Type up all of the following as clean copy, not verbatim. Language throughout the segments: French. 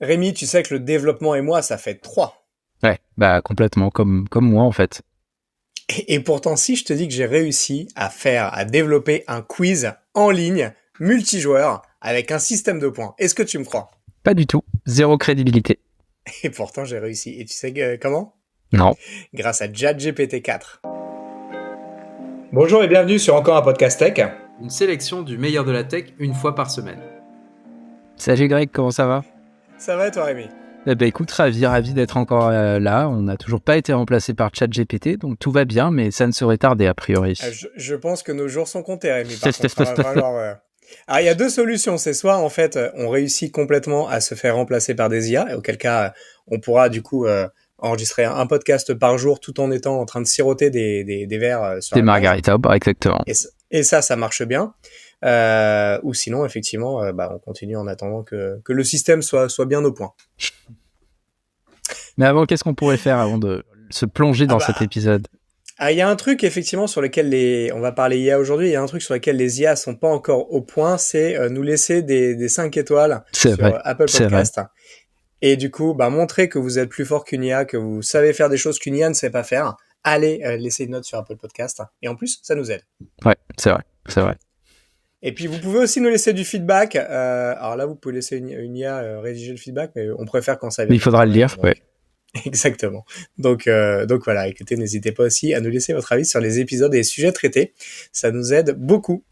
Rémi, tu sais que le développement et moi, ça fait trois. Ouais, bah complètement, comme moi en fait. Et pourtant, si je te dis que j'ai réussi à développer un quiz en ligne, multijoueur, avec un système de points, est-ce que tu me crois? Pas du tout, zéro crédibilité. Et pourtant, j'ai réussi. Et tu sais comment? Non. Grâce à ChatGPT 4. Bonjour et bienvenue sur encore un podcast tech. Une sélection du meilleur de la tech une fois par semaine. Salut Greg, comment ça va? Ça va toi, Rémi? Eh ben écoute, ravi d'être encore là. On n'a toujours pas été remplacé par ChatGPT, donc tout va bien, mais ça ne serait tardé a priori. Je pense que nos jours sont comptés, Rémi. Par contre, va falloir. Alors, il y a deux solutions. C'est soit, en fait, on réussit complètement à se faire remplacer par des IA, et auquel cas, on pourra du coup enregistrer un podcast par jour tout en étant en train de siroter des verres sur Des la plage. margaritas, bah, exactement. Et ça marche bien. Ou sinon, effectivement, on continue en attendant que le système soit bien au point. Mais avant, qu'est-ce qu'on pourrait faire avant de se plonger dans cet épisode? Il y a un truc effectivement sur lequel on va parler IA aujourd'hui, il y a un truc sur lequel les IA sont pas encore au point, c'est nous laisser des 5 étoiles sur Apple Podcast. Et du coup, montrer que vous êtes plus fort qu'une IA, que vous savez faire des choses qu'une IA ne sait pas faire. Allez laisser une note sur Apple Podcast. Et en plus, ça nous aide. Ouais, c'est vrai. Et puis, vous pouvez aussi nous laisser du feedback. Alors là, vous pouvez laisser une IA rédiger le feedback, mais on préfère quand ça vient. Il faudra le lire, ouais. Exactement. Donc voilà, écoutez, n'hésitez pas aussi à nous laisser votre avis sur les épisodes et les sujets traités. Ça nous aide beaucoup.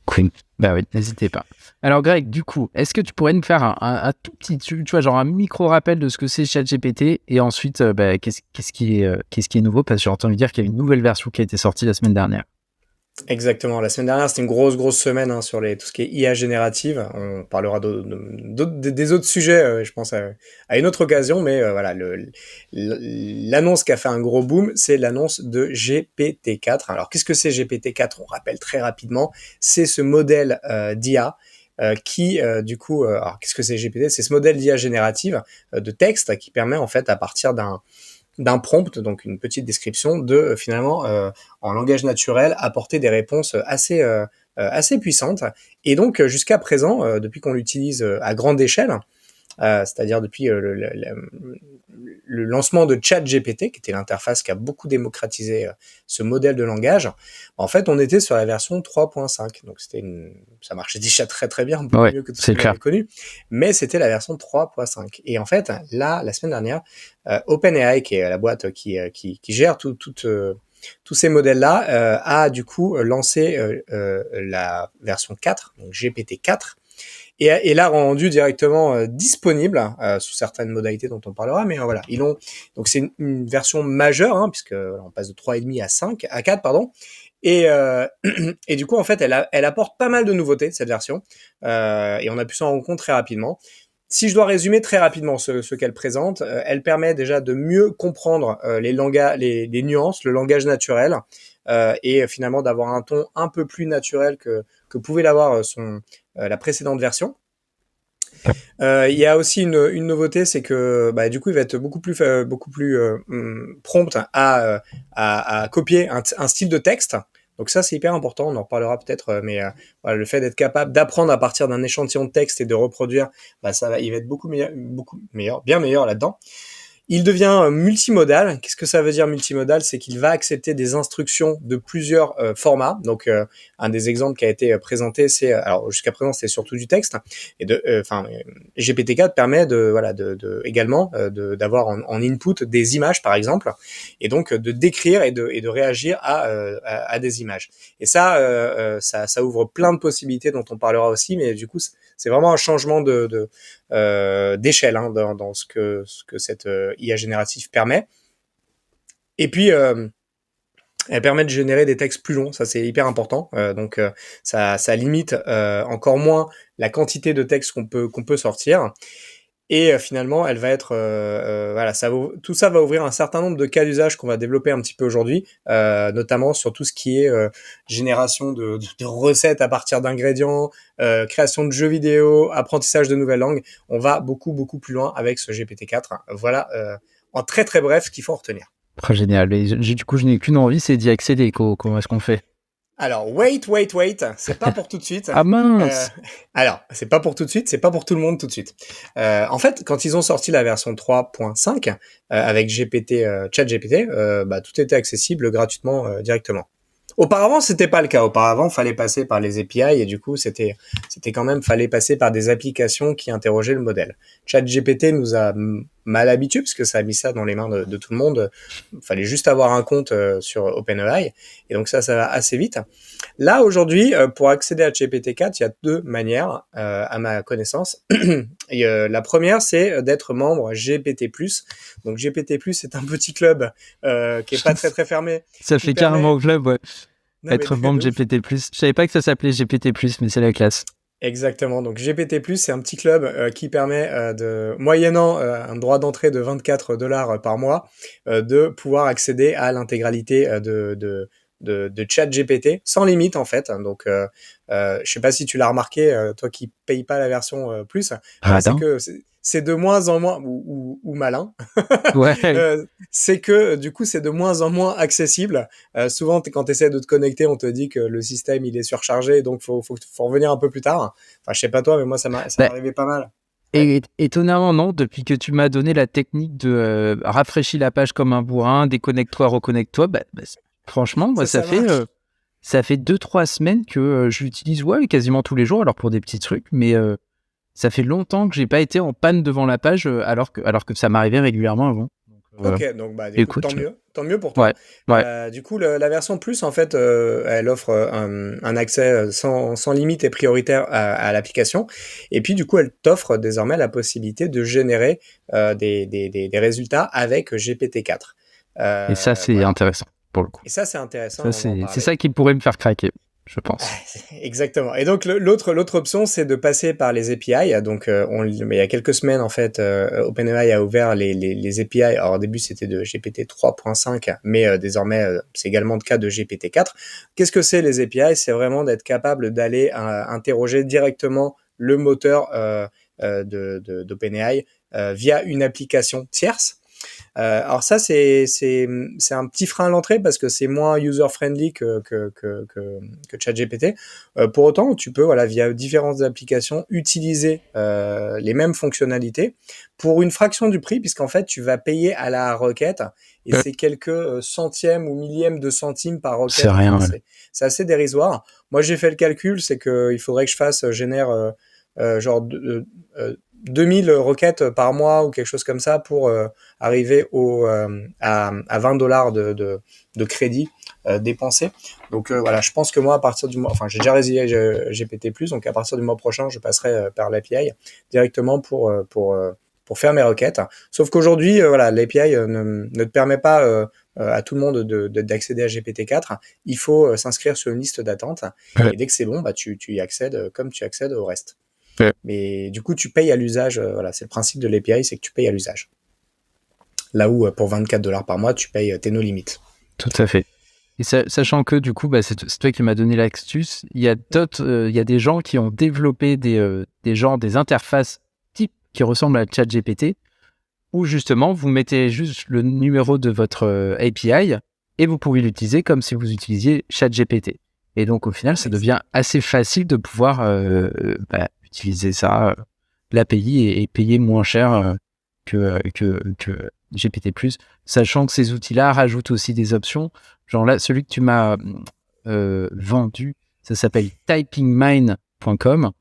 Cool. Bah oui, n'hésitez pas. Alors Greg, du coup, est-ce que tu pourrais nous faire un tout petit, tu vois, genre un micro-rappel de ce que c'est ChatGPT et ensuite, qu'est-ce qui est nouveau? Parce que j'ai entendu dire qu'il y a une nouvelle version qui a été sortie la semaine dernière. Exactement. La semaine dernière, c'était une grosse semaine sur tout ce qui est IA générative. On parlera des autres sujets, je pense, à une autre occasion. Mais voilà, l'annonce qui a fait un gros boom, c'est l'annonce de GPT-4. Alors, qu'est-ce que c'est GPT-4? On rappelle très rapidement. C'est ce modèle d'IA qui, du coup... alors, qu'est-ce que c'est GPT? C'est ce modèle d'IA générative de texte qui permet, en fait, à partir d'un prompt, donc une petite description, de finalement en langage naturel apporter des réponses assez puissantes. Et donc jusqu'à présent, depuis qu'on l'utilise à grande échelle, c'est-à-dire depuis le lancement de ChatGPT, qui était l'interface qui a beaucoup démocratisé ce modèle de langage, en fait, on était sur la version 3.5. Donc, ça marchait déjà très bien, beaucoup mieux que tout ce qu'on avait connu. Mais c'était la version 3.5. Et en fait, là, la semaine dernière, OpenAI, qui est la boîte qui gère tous ces modèles-là, a du coup lancé la version 4, donc GPT-4, et l'a rendu directement disponible sous certaines modalités dont on parlera, mais voilà, donc c'est une version majeure, puisque on passe de 3,5 à 4, pardon. Et du coup, en fait, elle apporte pas mal de nouveautés, cette version, et on a pu s'en rendre compte très rapidement. Si je dois résumer très rapidement ce qu'elle présente, elle permet déjà de mieux comprendre les nuances, le langage naturel, et finalement d'avoir un ton un peu plus naturel que pouvait l'avoir la précédente version. Il y a aussi une nouveauté, c'est que du coup il va être beaucoup plus prompt à copier un style de texte. Donc ça c'est hyper important, on en reparlera peut-être, mais voilà, le fait d'être capable d'apprendre à partir d'un échantillon de texte et de reproduire, il va être bien meilleur là-dedans. Il devient multimodal. Qu'est-ce que ça veut dire multimodal? C'est qu'il va accepter des instructions de plusieurs formats. Donc, un des exemples qui a été présenté, c'est, alors jusqu'à présent, c'était surtout du texte. Et GPT-4 permet également d'avoir en input des images, par exemple, et donc de décrire et de réagir à des images. Et ça ouvre plein de possibilités dont on parlera aussi, mais du coup, c'est vraiment un changement d'échelle dans ce que cette IA générative permet. Et puis elle permet de générer des textes plus longs, ça c'est hyper important. Donc ça limite encore moins la quantité de textes qu'on peut sortir. Et finalement, elle va être, tout ça va ouvrir un certain nombre de cas d'usage qu'on va développer un petit peu aujourd'hui, notamment sur tout ce qui est génération de recettes à partir d'ingrédients, création de jeux vidéo, apprentissage de nouvelles langues. On va beaucoup plus loin avec ce GPT-4. Voilà, en très très bref, ce qu'il faut en retenir. Génial. Et du coup, je n'ai qu'une envie, c'est d'y accéder. Comment est-ce qu'on fait? Alors, wait, c'est pas pour tout de suite. Ah mince. Alors, c'est pas pour tout de suite, c'est pas pour tout le monde tout de suite. En fait, quand ils ont sorti la version 3.5 avec ChatGPT, tout était accessible gratuitement directement. Auparavant, c'était pas le cas. Auparavant, fallait passer par les API et du coup, c'était quand même fallait passer par des applications qui interrogeaient le modèle. ChatGPT nous a mal habitués parce que ça a mis ça dans les mains de tout le monde. Fallait juste avoir un compte sur OpenAI et donc ça va assez vite. Là, aujourd'hui, pour accéder à GPT-4, il y a deux manières, à ma connaissance. Et, la première, c'est d'être membre GPT+. Donc GPT+, c'est un petit club qui est pas très très fermé. Ça fait carrément au club, ouais. Non, Être membre GPT+. Je savais pas que ça s'appelait GPT+, mais c'est la classe. Exactement. Donc GPT+, c'est un petit club qui permet moyennant un droit d'entrée de $24 par mois, de pouvoir accéder à l'intégralité de ChatGPT sans limite en fait. Donc, je sais pas si tu l'as remarqué, toi qui payes pas la version plus, c'est que c'est de moins en moins ou malin. Ouais. C'est que du coup c'est de moins en moins accessible. Souvent quand tu essaies de te connecter, on te dit que le système il est surchargé, donc faut revenir un peu plus tard. Enfin, je sais pas toi, mais moi ça m'arrivait pas mal. Et étonnamment, non, depuis que tu m'as donné la technique de rafraîchir la page comme un bourrin, déconnecte-toi, reconnecte-toi, franchement, moi, ça fait 2-3 semaines que je l'utilise quasiment tous les jours, alors pour des petits trucs, mais ça fait longtemps que j'ai pas été en panne devant la page, alors que ça m'arrivait régulièrement avant. Ok, donc écoute, tant mieux pour toi. Ouais. Du coup, la version plus, en fait, elle offre un accès sans limite et prioritaire à l'application. Et puis, du coup, elle t'offre désormais la possibilité de générer des résultats avec GPT-4. Et ça, c'est intéressant, pour le coup. Et ça, c'est intéressant. C'est ça qui pourrait me faire craquer, je pense. Exactement. Et donc l'autre option, c'est de passer par les API. Donc il y a quelques semaines en fait, OpenAI a ouvert les API. Alors au début c'était de GPT 3.5, mais désormais c'est également le cas de GPT 4. Qu'est-ce que c'est les API? C'est vraiment d'être capable d'aller interroger directement le moteur d'OpenAI via une application tierce. Alors ça c'est un petit frein à l'entrée parce que c'est moins user friendly que ChatGPT. Pour autant, tu peux via différentes applications utiliser les mêmes fonctionnalités pour une fraction du prix, puisqu'en fait tu vas payer à la requête et c'est quelques centièmes ou millièmes de centimes par requête. C'est rien. C'est assez dérisoire. Moi j'ai fait le calcul, c'est que il faudrait que je génère 2000 requêtes par mois ou quelque chose comme ça pour arriver à $20 de crédit dépensé. Donc je pense que moi à partir du mois, j'ai déjà résilié GPT+, donc à partir du mois prochain, je passerai par l'API directement pour faire mes requêtes. Sauf qu'aujourd'hui, l'API ne te permet pas à tout le monde d'accéder à GPT-4. Il faut s'inscrire sur une liste d'attente. Ouais. Et dès que c'est bon, tu y accèdes comme tu accèdes au reste. Ouais. Mais du coup, tu payes à l'usage. C'est le principe de l'API, c'est que tu payes à l'usage. Là où pour $24 par mois, tu payes tes no limites. Tout à fait. Et sachant que du coup, c'est toi qui m'as donné l'astuce, il y a des gens qui ont développé des interfaces type qui ressemblent à ChatGPT, où justement vous mettez juste le numéro de votre API et vous pouvez l'utiliser comme si vous utilisiez ChatGPT. Et donc au final, ça devient assez facile de pouvoir utiliser ça, l'API et payer moins cher que GPT+, sachant que ces outils-là rajoutent aussi des options. Genre là, celui que tu m'as vendu, ça s'appelle typingmine.com.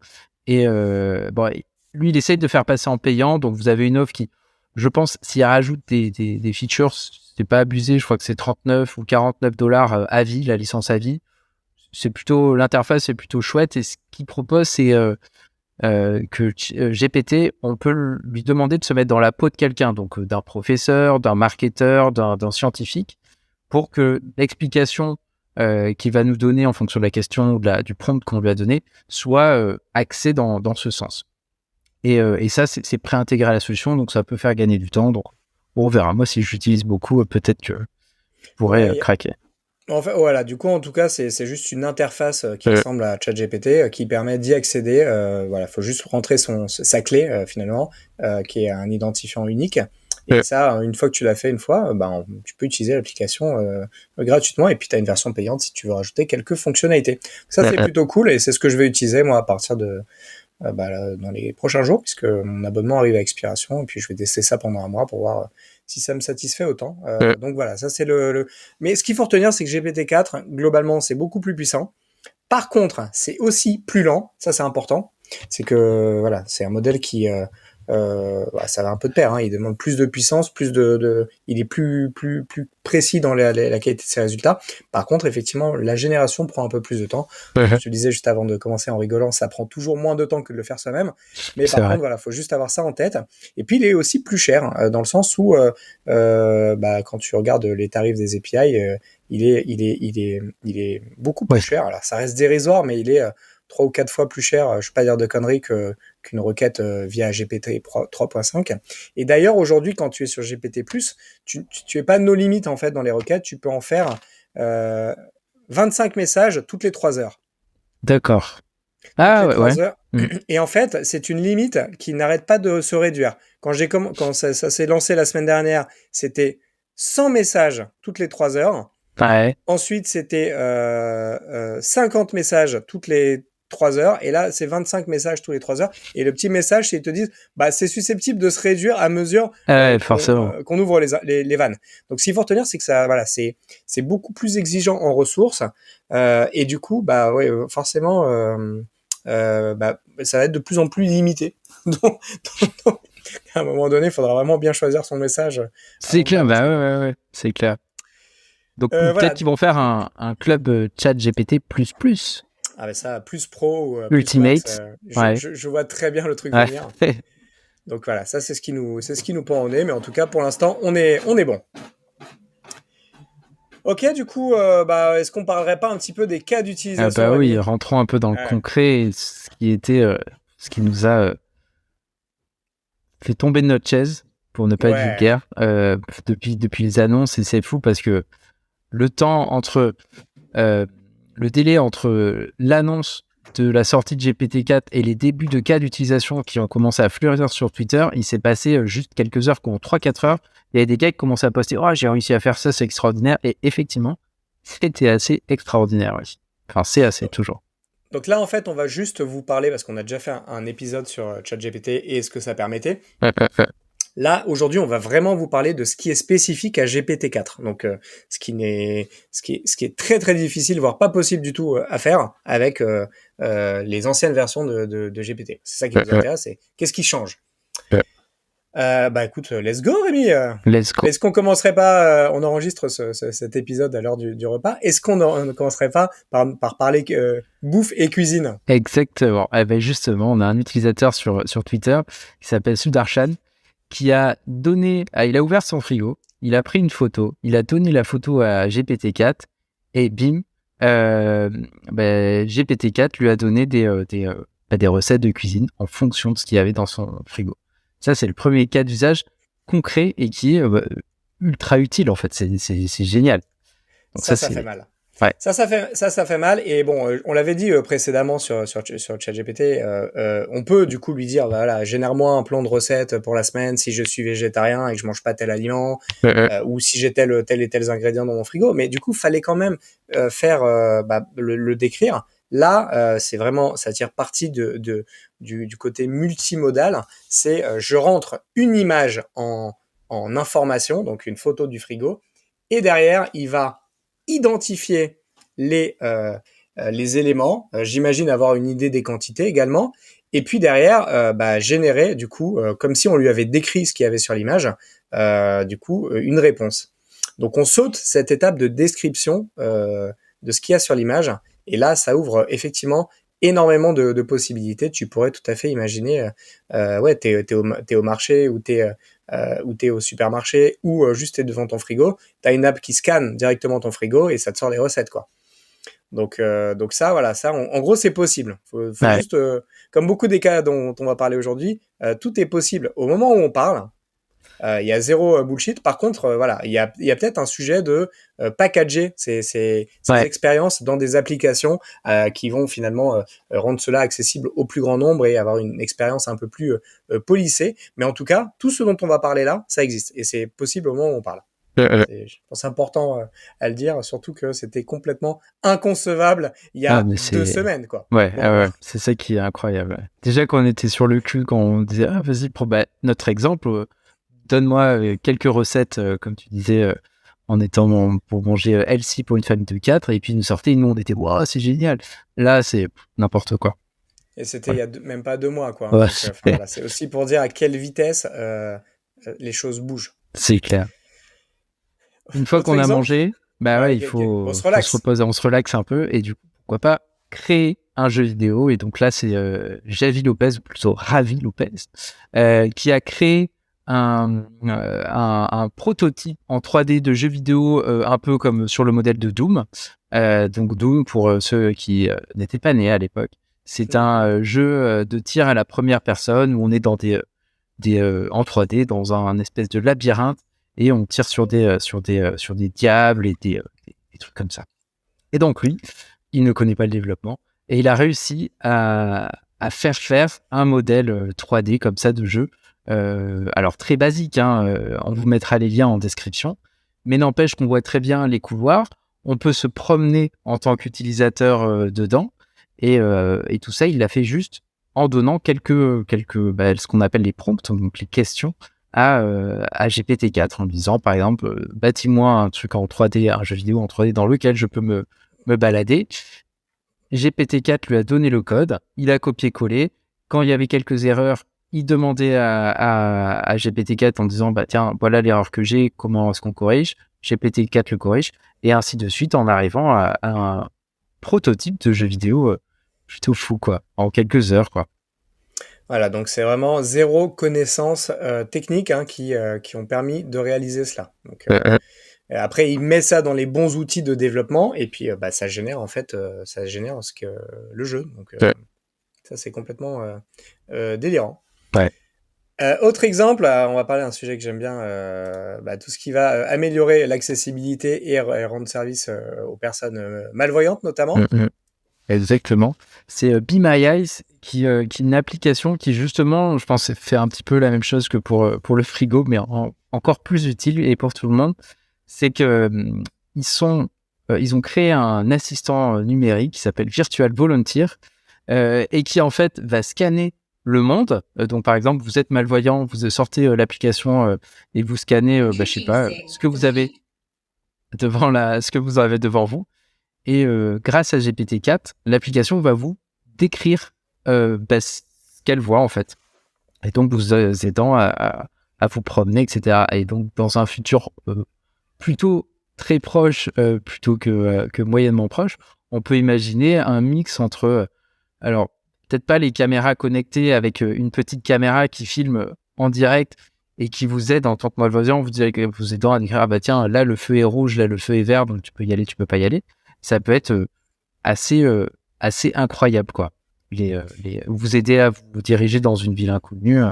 Et lui, il essaye de faire passer en payant. Donc, vous avez une offre qui, je pense, s'il rajoute des features, c'est pas abusé. Je crois que c'est 39 ou $49 à vie, la licence à vie. L'interface est plutôt chouette. Et ce qu'il propose, c'est que GPT, on peut lui demander de se mettre dans la peau de quelqu'un, donc d'un professeur, d'un marketeur, d'un scientifique, pour que l'explication qu'il va nous donner en fonction de la question ou du prompt qu'on lui a donné soit axée dans ce sens. Et ça, c'est préintégré à la solution, donc ça peut faire gagner du temps. Donc on verra. Moi, si j'utilise beaucoup, peut-être que je pourrais craquer. En fait, voilà, du coup, en tout cas, c'est juste une interface qui ressemble à ChatGPT qui permet d'y accéder. Faut juste rentrer sa clé, finalement, qui est un identifiant unique. Et ça, une fois que tu l'as fait une fois, tu peux utiliser l'application gratuitement, et puis tu as une version payante si tu veux rajouter quelques fonctionnalités. Ça, c'est plutôt cool, et c'est ce que je vais utiliser moi à partir de dans les prochains jours, puisque mon abonnement arrive à expiration, et puis je vais tester ça pendant un mois pour voir si ça me satisfait autant. Donc voilà, ça c'est Mais ce qu'il faut retenir, c'est que GPT-4, globalement, c'est beaucoup plus puissant. Par contre, c'est aussi plus lent, ça c'est important. C'est que voilà, c'est un modèle qui ça va un peu de pair, hein. Il demande plus de puissance, il est plus précis dans la qualité de ses résultats. Par contre, effectivement, la génération prend un peu plus de temps. Je te disais juste avant de commencer en rigolant, ça prend toujours moins de temps que de le faire soi-même. Mais par contre, voilà, faut juste avoir ça en tête. Et puis, il est aussi plus cher, dans le sens où, quand tu regardes les tarifs des API, il est beaucoup plus cher. Alors, ça reste dérisoire, mais il est 3 ou 4 fois plus cher, je vais pas dire de conneries, qu'une requête via GPT 3.5. Et d'ailleurs, aujourd'hui, quand tu es sur GPT+, tu es pas no limite, en fait, dans les requêtes. Tu peux en faire 25 messages toutes les 3 heures. D'accord. Heures. Et en fait, c'est une limite qui n'arrête pas de se réduire. Quand ça s'est lancé la semaine dernière, c'était 100 messages toutes les 3 heures. Ouais. Ensuite, c'était 50 messages toutes les 3 heures, et là c'est 25 messages tous les 3 heures, et le petit message, c'est qu'ils te disent c'est susceptible de se réduire à mesure qu'on ouvre les vannes. Donc ce qu'il faut retenir, c'est que ça, voilà, c'est beaucoup plus exigeant en ressources, et du coup forcément ça va être de plus en plus limité. donc à un moment donné, il faudra vraiment bien choisir son message. C'est clair, ouais, c'est clair. Donc peut-être qu'ils vont faire un club chat GPT++. Ah ben ça, plus pro ou Ultimate. Plus max, je vois très bien le truc venir. Donc voilà, ça c'est ce qui nous pend au nez, mais en tout cas pour l'instant on est bon. Ok, du coup, est-ce qu'on parlerait pas un petit peu des cas d'utilisation? Oui, rentrons un peu dans le concret, ce qui nous a fait tomber de notre chaise, pour ne pas être vulgaire, depuis les annonces, et c'est fou parce que le délai entre l'annonce de la sortie de GPT-4 et les débuts de cas d'utilisation qui ont commencé à fleurir sur Twitter, il s'est passé juste quelques heures, 3-4 heures. Il y avait des gars qui commençaient à poster « Oh, j'ai réussi à faire ça, c'est extraordinaire ». Et effectivement, c'était assez extraordinaire aussi. Enfin, c'est assez toujours. Donc là, en fait, on va juste vous parler, parce qu'on a déjà fait un épisode sur ChatGPT et ce que ça permettait. Là, aujourd'hui, on va vraiment vous parler de ce qui est spécifique à GPT-4. Donc, ce qui est très très difficile, voire pas possible du tout à faire avec les anciennes versions de GPT. C'est ça qui nous intéresse. C'est qu'est-ce qui change. Écoute, let's go, Rémi. Let's go. Est-ce qu'on commencerait pas, on enregistre cet épisode à l'heure du repas. Est-ce qu'on ne commencerait pas par parler bouffe et cuisine? Exactement. Justement, on a un utilisateur sur Twitter qui s'appelle Sudarshan, qui a il a ouvert son frigo, il a pris une photo, il a donné la photo à GPT-4, et bim, GPT-4 lui a donné des recettes de cuisine en fonction de ce qu'il y avait dans son frigo. Ça, c'est le premier cas d'usage concret et qui est ultra utile, en fait. C'est génial. Donc ça fait mal. Ouais. Ça fait mal. Et bon, on l'avait dit précédemment sur ChatGPT, on peut du coup lui dire, voilà, génère-moi un plan de recette pour la semaine si je suis végétarien et que je mange pas tel aliment, ou si j'ai tel et tels ingrédients dans mon frigo. Mais du coup, fallait quand même faire le décrire. Là, c'est vraiment, ça tire parti du côté multimodal. C'est je rentre une image en information, donc une photo du frigo, et derrière, il va identifier les éléments. J'imagine avoir une idée des quantités également. Et puis derrière, générer, du coup, comme si on lui avait décrit ce qu'il y avait sur l'image, du coup, une réponse. Donc, on saute cette étape de description de ce qu'il y a sur l'image. Et là, ça ouvre effectivement énormément de possibilités. Tu pourrais tout à fait imaginer, t'es au marché ou t'es au supermarché ou juste t'es devant ton frigo. T'as une app qui scanne directement ton frigo et ça te sort les recettes, quoi. Donc ça, voilà, ça, en gros, c'est possible. Faut juste, comme beaucoup des cas dont on va parler aujourd'hui, tout est possible au moment où on parle. Il y a zéro bullshit. Par contre, voilà, il y a peut-être un sujet de packager ces expériences dans des applications qui vont finalement rendre cela accessible au plus grand nombre et avoir une expérience un peu plus polissée. Mais en tout cas, tout ce dont on va parler là, ça existe et c'est possible au moment où on parle. Je pense important à le dire, surtout que c'était complètement inconcevable il y a 2 semaines, quoi. Ouais, c'est ça qui est incroyable. Déjà, quand on était sur le cul, quand on disait, vas-y, notre exemple, donne-moi quelques recettes, comme tu disais, en étant pour manger healthy pour une famille de 4, et puis ils nous sortaient, nous, on était, waouh, c'est génial. Là, c'est n'importe quoi. Et c'était il y a même pas 2 mois, quoi. Ouais, donc, voilà, c'est aussi pour dire à quelle vitesse les choses bougent. C'est clair. Une fois qu'on a mangé, il faut on se relaxe. Se reposer, on se relaxe un peu, et du coup, pourquoi pas créer un jeu vidéo. Et donc là, c'est Javi Lopez, ou plutôt Ravi Lopez, qui a créé un prototype en 3D de jeu vidéo, un peu comme sur le modèle de Doom. Donc Doom, pour ceux qui n'étaient pas nés à l'époque, c'est un jeu de tir à la première personne où on est dans en 3D dans un espèce de labyrinthe, et on tire sur des diables et des trucs comme ça. Et donc lui, il ne connaît pas le développement, et il a réussi à faire un modèle 3D comme ça de jeu. Alors très basique, on vous mettra les liens en description, mais n'empêche qu'on voit très bien les couloirs, on peut se promener en tant qu'utilisateur dedans, et tout ça, il l'a fait juste en donnant quelques ce qu'on appelle les prompts, donc les questions, à GPT-4, en lui disant, par exemple, bâtis-moi un truc en 3D, un jeu vidéo en 3D dans lequel je peux me balader. GPT-4 lui a donné le code, il a copié-collé. Quand il y avait quelques erreurs, il demandait à GPT-4 en disant, tiens, voilà l'erreur que j'ai, comment est-ce qu'on corrige? GPT-4 le corrige, et ainsi de suite, en arrivant à un prototype de jeu vidéo plutôt fou, quoi, en quelques heures, quoi. Voilà, donc c'est vraiment zéro connaissance technique qui ont permis de réaliser cela. Donc, après, il met ça dans les bons outils de développement, et puis ça génère en fait, le jeu. Donc ça, c'est complètement délirant. Ouais. Autre exemple, on va parler d'un sujet que j'aime bien, tout ce qui va améliorer l'accessibilité et rendre service aux personnes malvoyantes notamment. Exactement. C'est Be My Eyes qui est une application qui, justement, je pense, fait un petit peu la même chose que pour le frigo, mais encore plus utile et pour tout le monde. C'est que ils ont créé un assistant numérique qui s'appelle Virtual Volunteer, et qui en fait va scanner le monde. Donc par exemple, vous êtes malvoyant, vous sortez l'application et vous scannez, je sais pas, ce que vous avez devant vous. Et grâce à GPT-4, l'application va vous décrire ce qu'elle voit en fait. Et donc vous aidant à vous promener, etc. Et donc dans un futur plutôt très proche, plutôt que moyennement proche, on peut imaginer un mix entre, alors peut-être pas les caméras connectées avec une petite caméra qui filme en direct et qui vous aide en tant que malvoyant, vous aidant à dire, tiens, là le feu est rouge, là le feu est vert, donc tu peux y aller, tu peux pas y aller. Ça peut être assez incroyable, quoi. Vous aider à vous diriger dans une ville inconnue,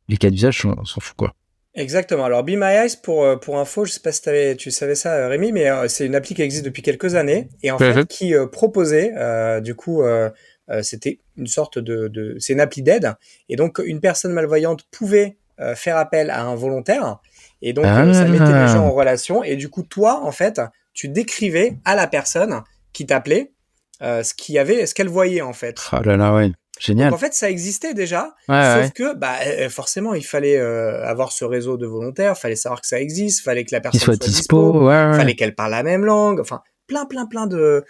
les cas d'usage sont fous, quoi. Exactement. Alors, Be My Eyes, pour info, je sais pas si tu savais ça, Rémi, mais c'est une appli qui existe depuis quelques années et en fait qui proposait, c'était une sorte c'est une appli d'aide, et donc une personne malvoyante pouvait faire appel à un volontaire, et donc ça mettait les gens en relation, et du coup, toi, en fait, tu décrivais à la personne qui t'appelait ce qu'elle voyait, en fait. Oh là là, ouais. Génial. Donc en fait, ça existait déjà, sauf que forcément, il fallait avoir ce réseau de volontaires, fallait savoir que ça existe, fallait que la personne soit dispo, fallait qu'elle parle la même langue, enfin plein de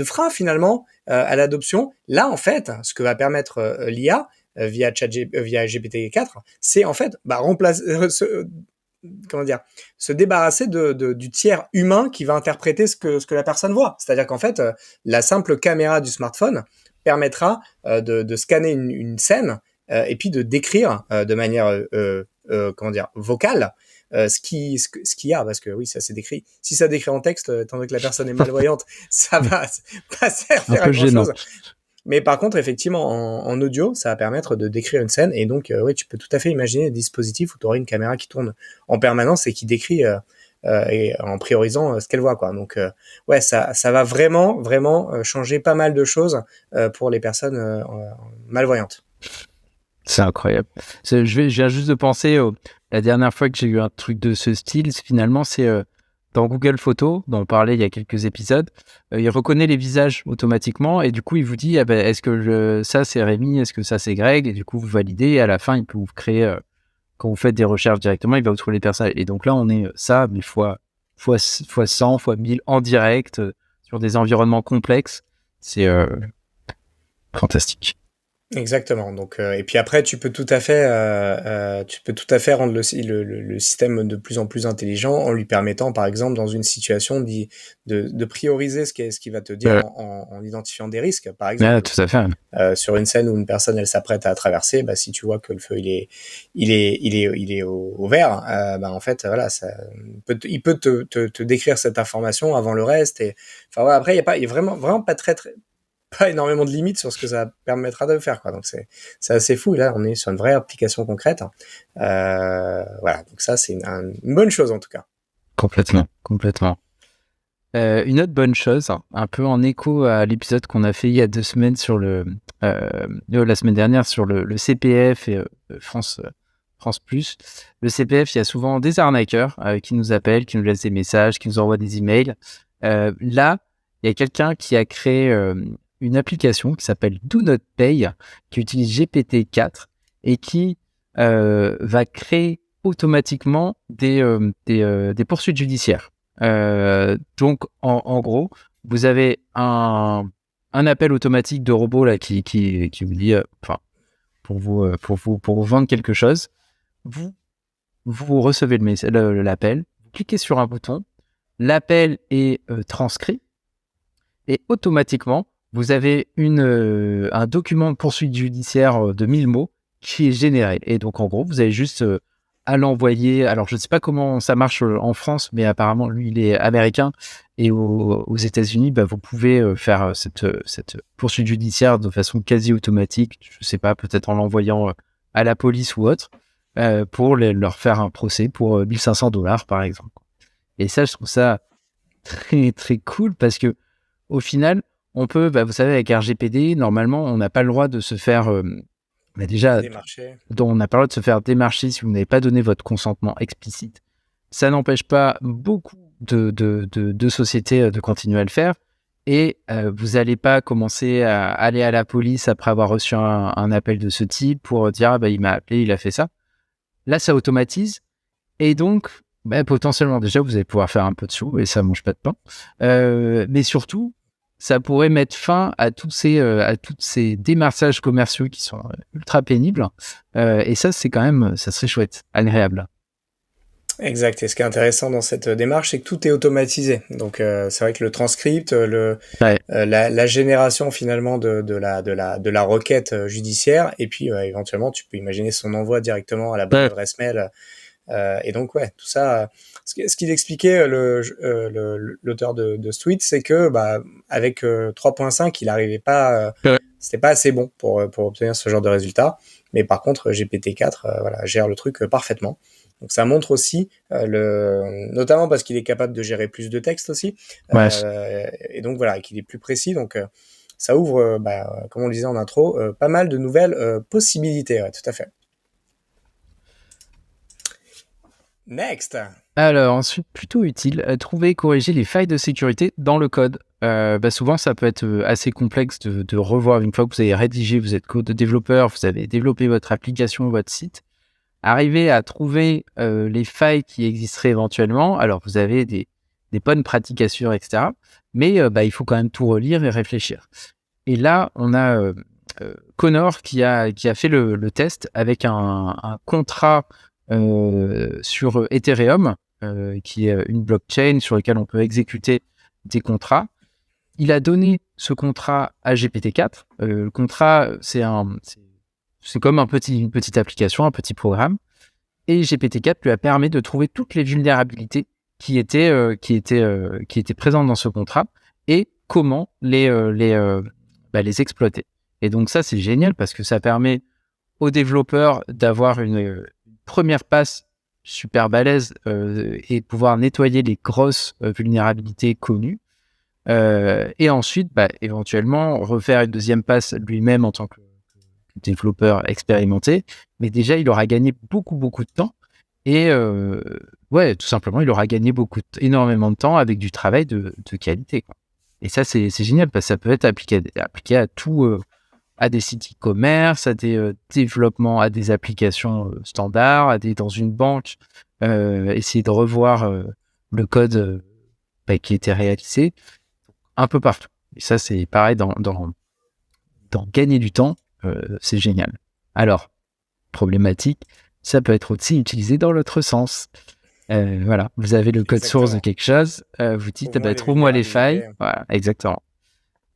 freins finalement à l'adoption. Là, en fait, ce que va permettre l'IA via GPT-4, c'est en fait se débarrasser du tiers humain qui va interpréter ce que la personne voit. C'est-à-dire qu'en fait, la simple caméra du smartphone permettra de scanner une scène et puis de décrire de manière vocale ce qu'il y a, parce que oui, ça c'est décrit. Si ça décrit en texte, étant donné que la personne est malvoyante, ça va pas servir à grand chose. Mais par contre, effectivement, en audio, ça va permettre de décrire une scène. Et donc, oui, tu peux tout à fait imaginer des dispositifs où tu aurais une caméra qui tourne en permanence et qui décrit et en priorisant ce qu'elle voit, quoi. Donc, ouais, ça va vraiment, vraiment changer pas mal de choses pour les personnes malvoyantes. C'est incroyable. Je viens juste de penser, la dernière fois que j'ai eu un truc de ce style, finalement, c'est dans Google Photos, dont on parlait il y a quelques épisodes, il reconnaît les visages automatiquement et du coup, il vous dit, ah ben, est-ce que ça c'est Rémi, est-ce que ça c'est Greg? Et du coup, vous validez et à la fin, il peut vous créer, quand vous faites des recherches directement, il va vous trouver les personnages. Et donc là, on est ça, mais fois 100, fois 1000 en direct, sur des environnements complexes. C'est fantastique. Exactement. Donc, et puis après, tu peux tout à fait rendre le système de plus en plus intelligent en lui permettant, par exemple, dans une situation, de prioriser ce qu'il va te dire en identifiant des risques. Par exemple, tout à fait. Sur une scène où une personne elle s'apprête à traverser, bah, si tu vois que le feu il est au vert, bah, en fait, voilà, il peut te décrire cette information avant le reste. Et enfin, ouais, après, il y a vraiment pas énormément de limites sur ce que ça permettra de faire, quoi. Donc c'est assez fou. Là, on est sur une vraie application concrète. Voilà. Donc ça, c'est une bonne chose en tout cas. Complètement. Une autre bonne chose, un peu en écho à l'épisode qu'on a fait il y a 2 semaines sur la semaine dernière sur le CPF et France Plus. Le CPF, il y a souvent des arnaqueurs qui nous appellent, qui nous laissent des messages, qui nous envoient des emails. Là, il y a quelqu'un qui a créé une application qui s'appelle Do Not Pay, qui utilise GPT-4 et qui va créer automatiquement des poursuites judiciaires. Donc, en gros, vous avez un appel automatique de robot là qui vous dit, pour vous vendre quelque chose, vous recevez l'appel, vous cliquez sur un bouton, l'appel est transcrit et automatiquement vous avez un document de poursuite judiciaire de 1000 mots qui est généré. Et donc, en gros, vous avez juste à l'envoyer. Alors, je ne sais pas comment ça marche en France, mais apparemment, lui, il est américain. Et aux États-Unis, vous pouvez faire cette poursuite judiciaire de façon quasi automatique. Je ne sais pas, peut-être en l'envoyant à la police ou autre, pour leur faire un procès pour $1 500, par exemple. Et ça, je trouve ça très, très cool parce que au final, on peut, vous savez, avec RGPD, normalement, on n'a pas le droit de se faire déjà, on n'a pas le droit de se faire démarcher si vous n'avez pas donné votre consentement explicite. Ça n'empêche pas beaucoup de sociétés de continuer à le faire. Et vous n'allez pas commencer à aller à la police après avoir reçu un appel de ce type pour dire il m'a appelé, il a fait ça. Là, ça automatise. Et donc, potentiellement, déjà, vous allez pouvoir faire un peu de sous et ça ne mange pas de pain. Mais surtout, ça pourrait mettre fin à tous ces démarchages commerciaux qui sont ultra pénibles. Et ça, c'est quand même, ça serait chouette, agréable. Exact. Et ce qui est intéressant dans cette démarche, c'est que tout est automatisé. Donc, c'est vrai que le transcript, la génération finalement de la requête judiciaire, et puis éventuellement, tu peux imaginer son envoi directement à la bonne adresse mail. Et donc, ouais, tout ça. Ce qu'il expliquait l'auteur de ce tweet, c'est que avec 3.5, il n'arrivait pas, c'était pas assez bon pour obtenir ce genre de résultat. Mais par contre, GPT-4, gère le truc parfaitement. Donc ça montre aussi notamment parce qu'il est capable de gérer plus de textes aussi, et donc voilà, qu'il est plus précis. Donc ça ouvre, comme on le disait en intro, pas mal de nouvelles possibilités. Ouais, tout à fait. Next. Alors ensuite, plutôt utile, trouver et corriger les failles de sécurité dans le code. Souvent, ça peut être assez complexe de revoir une fois que vous avez rédigé, vous êtes code développeur, vous avez développé votre application, votre site. Arriver à trouver les failles qui existeraient éventuellement. Alors, vous avez des bonnes pratiques à suivre, etc. Mais il faut quand même tout relire et réfléchir. Et là, on a Connor qui a fait le test avec un contrat sur Ethereum, qui est une blockchain sur laquelle on peut exécuter des contrats. Il a donné ce contrat à GPT-4. Le contrat, c'est comme une petite application, un petit programme. Et GPT-4 lui a permis de trouver toutes les vulnérabilités qui étaient présentes dans ce contrat et comment les exploiter. Et donc ça, c'est génial parce que ça permet aux développeurs d'avoir une première passe super balèze et pouvoir nettoyer les grosses vulnérabilités connues. Et ensuite, éventuellement, refaire une deuxième passe lui-même en tant que développeur expérimenté. Mais déjà, il aura gagné beaucoup, beaucoup de temps. Et ouais, tout simplement, il aura gagné énormément de temps avec du travail de qualité, quoi. Et ça, c'est génial parce que ça peut être appliqué à tout, à des sites e-commerce, à des développements, à des applications standards, dans une banque, essayer de revoir le code qui était réalisé un peu partout. Et ça, c'est pareil dans gagner du temps, c'est génial. Alors, problématique, ça peut être aussi utilisé dans l'autre sens. Voilà, vous avez le code source de quelque chose, vous dites, trouve-moi les failles. Voilà, exactement.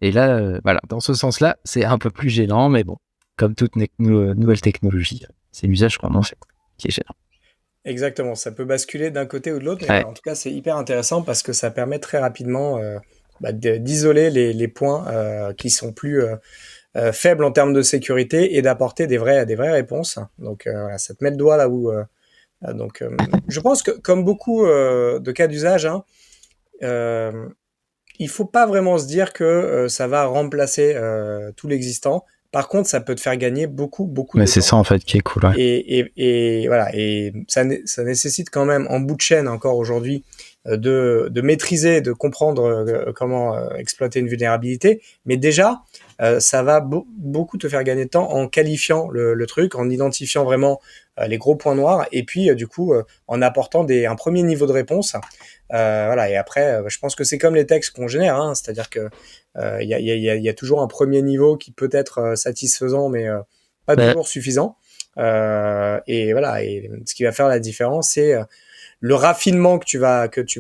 Et là, voilà, dans ce sens-là, c'est un peu plus gênant, mais bon, comme toute nouvelle technologie, c'est l'usage qu'on en fait qui est gênant. Exactement, ça peut basculer d'un côté ou de l'autre, mais Ouais. en tout cas, c'est hyper intéressant parce que ça permet très rapidement d'isoler les points qui sont plus faibles en termes de sécurité et d'apporter des vraies réponses. Donc, voilà, ça te met le doigt là où... je pense que comme beaucoup de cas d'usage, hein, il faut pas vraiment se dire que ça va remplacer tout l'existant. Par contre, ça peut te faire gagner beaucoup de Mais temps. c'est ça en fait qui est cool. Ouais. Et voilà, et ça nécessite quand même en bout de chaîne encore aujourd'hui de maîtriser, de comprendre comment exploiter une vulnérabilité. Mais déjà, ça va beaucoup te faire gagner de temps en qualifiant le truc, en identifiant vraiment les gros points noirs, et puis du coup en apportant un premier niveau de réponse. Voilà, et après, je pense que c'est comme les textes qu'on génère, hein, c'est-à-dire que il y a toujours un premier niveau qui peut être satisfaisant, mais pas toujours suffisant. Et voilà, et ce qui va faire la différence, c'est le raffinement que tu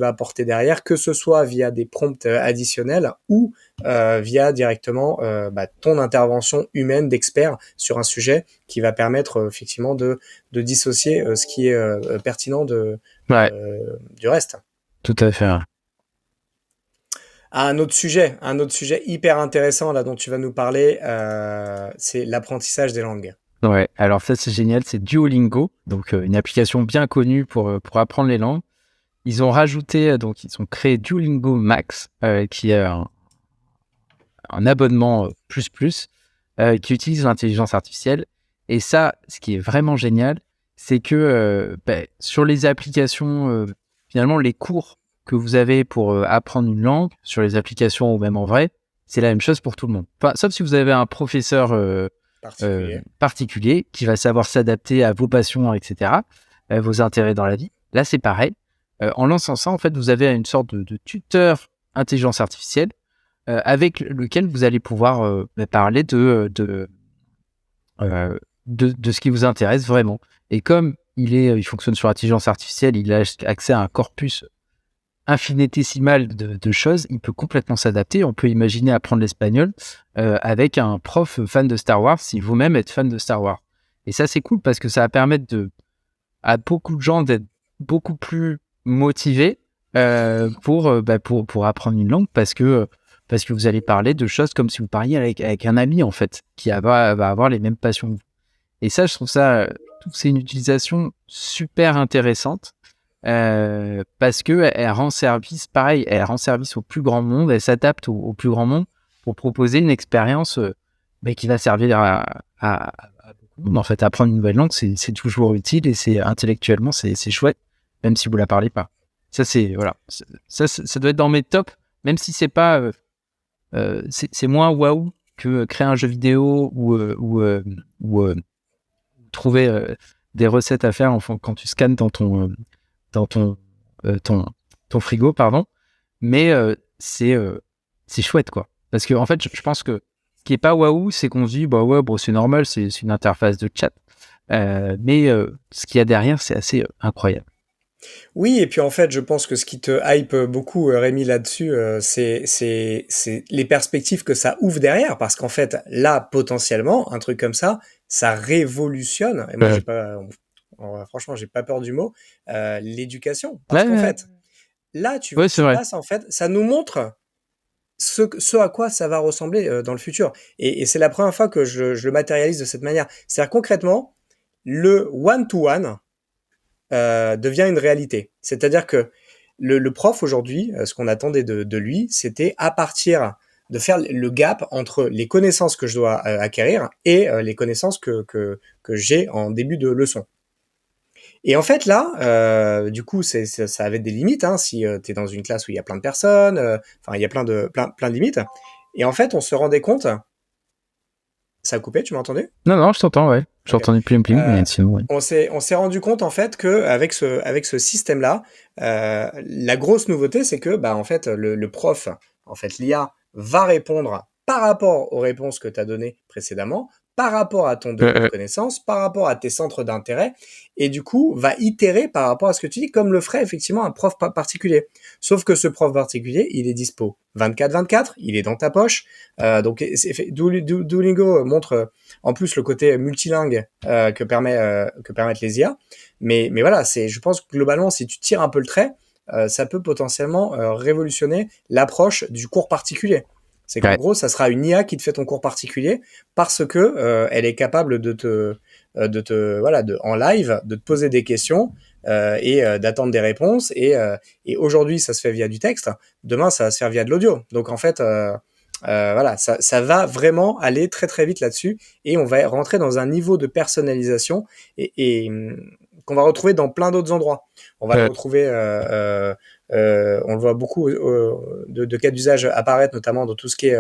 vas apporter derrière, que ce soit via des prompts additionnels ou via directement ton intervention humaine d'expert sur un sujet qui va permettre effectivement de dissocier ce qui est pertinent du reste. Tout à fait. Ouais. Un autre sujet hyper intéressant là dont tu vas nous parler, c'est l'apprentissage des langues. Ouais, alors ça c'est génial, c'est Duolingo, donc une application bien connue pour apprendre les langues. Ils ont rajouté, donc ils ont créé Duolingo Max, qui est un abonnement qui utilise l'intelligence artificielle. Et ça, ce qui est vraiment génial, c'est que sur les applications, finalement les cours que vous avez pour apprendre une langue, sur les applications ou même en vrai, c'est la même chose pour tout le monde. Enfin, sauf si vous avez un professeur particulier qui va savoir s'adapter à vos passions, etc., vos intérêts dans la vie. Là, c'est pareil. En lançant ça, en fait, vous avez une sorte de tuteur intelligence artificielle avec lequel vous allez pouvoir parler de ce qui vous intéresse vraiment. Et comme il fonctionne sur l'intelligence artificielle, il a accès à un corpus infinitésimal de choses, il peut complètement s'adapter. On peut imaginer apprendre l'espagnol avec un prof fan de Star Wars si vous-même êtes fan de Star Wars. Et ça, c'est cool parce que ça va permettre à beaucoup de gens d'être beaucoup plus motivés pour apprendre une langue parce que vous allez parler de choses comme si vous parliez avec un ami en fait qui va avoir les mêmes passions que vous. Et ça, je trouve c'est une utilisation super intéressante. Parce que elle rend service au plus grand monde, elle s'adapte au plus grand monde pour proposer une expérience qui va servir à beaucoup de monde. En fait, apprendre une nouvelle langue, c'est toujours utile et c'est intellectuellement, c'est chouette, même si vous la parlez pas. Ça, voilà. Ça doit être dans mes tops, même si c'est pas, c'est moins waouh que créer un jeu vidéo ou trouver des recettes à faire quand tu scannes dans ton frigo, pardon. Mais c'est chouette, quoi. Parce que, en fait, je pense que ce qui est pas waouh, c'est qu'on se dit, c'est normal, c'est une interface de chat. Mais ce qu'il y a derrière, c'est assez incroyable. Oui, et puis en fait, je pense que ce qui te hype beaucoup, Rémi, là-dessus, c'est les perspectives que ça ouvre derrière, parce qu'en fait, là, potentiellement, un truc comme ça révolutionne. Et moi, franchement, j'ai pas peur du mot, l'éducation, parce qu'en fait, là, tu passes en fait, ça nous montre ce à quoi ça va ressembler dans le futur. Et c'est la première fois que je le matérialise de cette manière. C'est-à-dire concrètement, le one-to-one devient une réalité. C'est-à-dire que le prof aujourd'hui, ce qu'on attendait de lui, c'était à partir de faire le gap entre les connaissances que je dois acquérir et les connaissances que j'ai en début de leçon. Et en fait là, du coup, ça avait des limites. Hein, si tu es dans une classe où il y a plein de personnes, enfin il y a plein de limites. Et en fait, on se rendait compte. Ça a coupé, tu m'as entendu? Non, non, je t'entends, ouais. J'ai Ok. entendu plim plim, mais sinon, ouais. On s'est rendu compte en fait que avec ce système-là, la grosse nouveauté, c'est que bah en fait le prof, en fait l'IA va répondre par rapport aux réponses que tu as données précédemment, par rapport à ton degré de connaissance, par rapport à tes centres d'intérêt, et du coup va itérer par rapport à ce que tu dis, comme le ferait effectivement un prof particulier. Sauf que ce prof particulier, il est dispo 24/24, il est dans ta poche. Donc Duolingo montre en plus le côté multilingue que permettent les IA. Mais voilà, je pense que globalement, si tu tires un peu le trait, ça peut potentiellement révolutionner l'approche du cours particulier. C'est qu'en gros, ça sera une IA qui te fait ton cours particulier parce que elle est capable en live, de te poser des questions et d'attendre des réponses. Et aujourd'hui, ça se fait via du texte. Demain, ça va se faire via de l'audio. Donc en fait, voilà, ça va vraiment aller très très vite là-dessus et on va rentrer dans un niveau de personnalisation et qu'on va retrouver dans plein d'autres endroits. On va le retrouver, on le voit beaucoup de cas d'usage apparaître, notamment dans tout ce qui est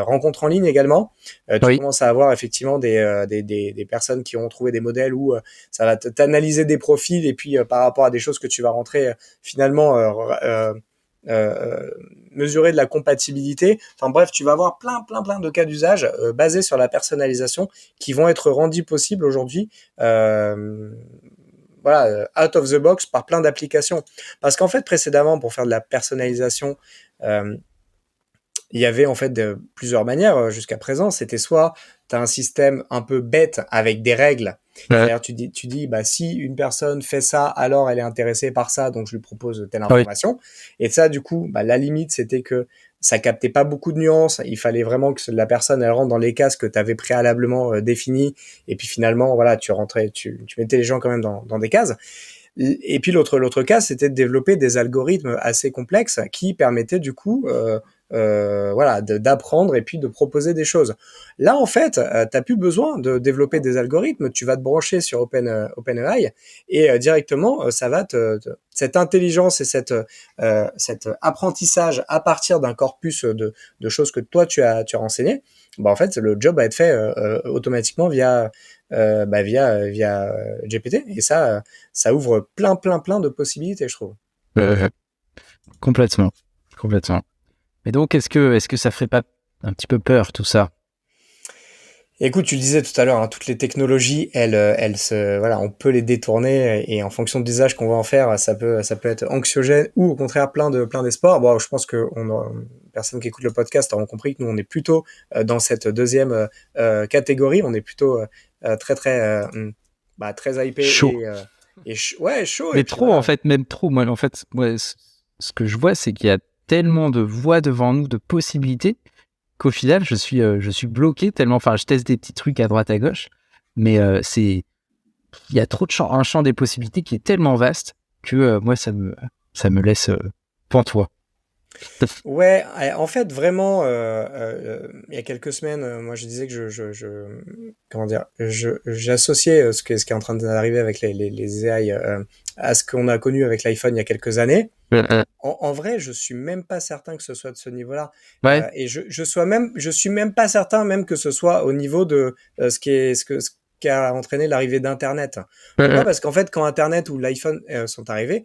rencontres en ligne également. Tu commences à avoir effectivement des personnes qui ont trouvé des modèles où ça va t'analyser des profils et puis par rapport à des choses que tu vas rentrer finalement mesurer de la compatibilité. Enfin bref, tu vas avoir plein de cas d'usage basés sur la personnalisation qui vont être rendus possibles aujourd'hui out of the box par plein d'applications. Parce qu'en fait, précédemment, pour faire de la personnalisation, il y avait en fait plusieurs manières jusqu'à présent. C'était soit tu as un système un peu bête avec des règles. C'est-à-dire tu dis bah si une personne fait ça, alors elle est intéressée par ça, donc je lui propose telle information. Et ça, du coup, bah, la limite, c'était que ça captait pas beaucoup de nuances. Il fallait vraiment que la personne elle rentre dans les cases que tu avais préalablement définies. Et puis finalement, voilà, tu mettais les gens quand même dans des cases. Et puis l'autre cas, c'était de développer des algorithmes assez complexes qui permettaient du coup d'apprendre et puis de proposer des choses. Là, en fait, t'as plus besoin de développer des algorithmes. Tu vas te brancher sur OpenAI et directement, ça va cette intelligence et cet apprentissage à partir d'un corpus de choses que toi tu as renseigné. Bah en fait, le job va être fait automatiquement via GPT et ça ouvre plein de possibilités, je trouve. Complètement. Mais donc, est-ce que ça ferait pas un petit peu peur tout ça? Écoute, tu le disais tout à l'heure, hein, toutes les technologies, on peut les détourner et en fonction de l'usage qu'on va en faire, ça peut être anxiogène ou au contraire plein d'espoir. Bon, je pense que personnes qui écoutent le podcast auront compris que nous on est plutôt dans cette deuxième catégorie. On est plutôt très hypé chaud. Chaud. Mais trop en fait, même trop. Moi, ce que je vois, c'est qu'il y a tellement de voies devant nous, de possibilités, qu'au final, je suis bloqué tellement. Enfin, je teste des petits trucs à droite à gauche, mais il y a trop un champ des possibilités qui est tellement vaste que moi, ça me laisse pantois. Ouais, en fait, vraiment, il y a quelques semaines, moi, je disais que j'associais ce qui est en train d'arriver avec les AI à ce qu'on a connu avec l'iPhone il y a quelques années. En vrai, je suis même pas certain que ce soit de ce niveau-là. Ouais. Et je suis même pas certain même que ce soit au niveau de ce qui a entraîné l'arrivée d'Internet. Pourquoi ? Parce qu'en fait, quand Internet ou l'iPhone sont arrivés,